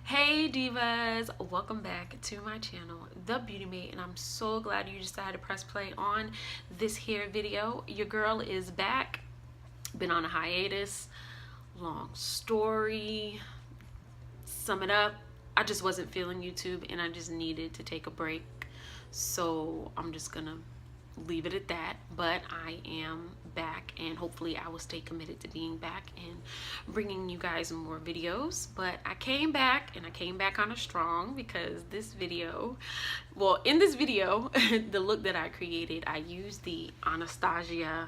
Hey divas, welcome back to my channel, The Beauty Mate, and I'm so glad you decided to press play on this here video. Your girl is back. Been on a hiatus. Long story. Sum it up, I just wasn't feeling YouTube and I just needed to take a break. So I'm just gonna leave it at that, but I am back and hopefully I will stay committed to being back and bringing you guys more videos. But I came back and I came back on a strong because this video, well, in this video the look that I created, I used the Anastasia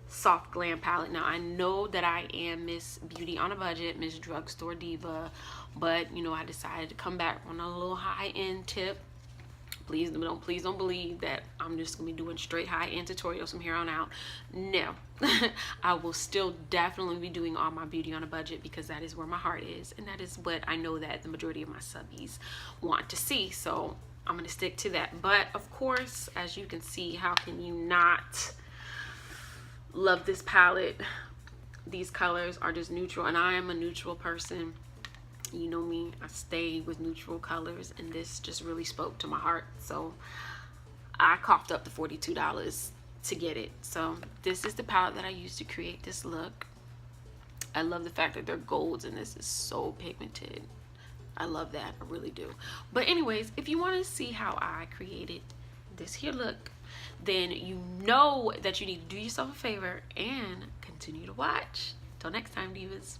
Soft Glam palette. Now I know that I am Miss Beauty on a budget, Miss Drugstore Diva, but you know, I decided to come back on a little high-end tip. Please don't believe that I'm just gonna be doing straight high-end tutorials from here on out. No. I will still definitely be doing all my beauty on a budget because that is where my heart is, and that is what I know that the majority of my subbies want to see. So I'm gonna stick to that. But of course, as you can see, how can you not love this palette? These colors are just neutral, and I am a neutral person. You know me, I stay with neutral colors, and this just really spoke to my heart. So I coughed up the $42 to get it. So this is the palette that I used to create this look. I love the fact that they're golds and this is so pigmented. I love that, I really do. But anyways, if you want to see how I created this here look, then you know that you need to do yourself a favor and continue to watch. Till next time, divas.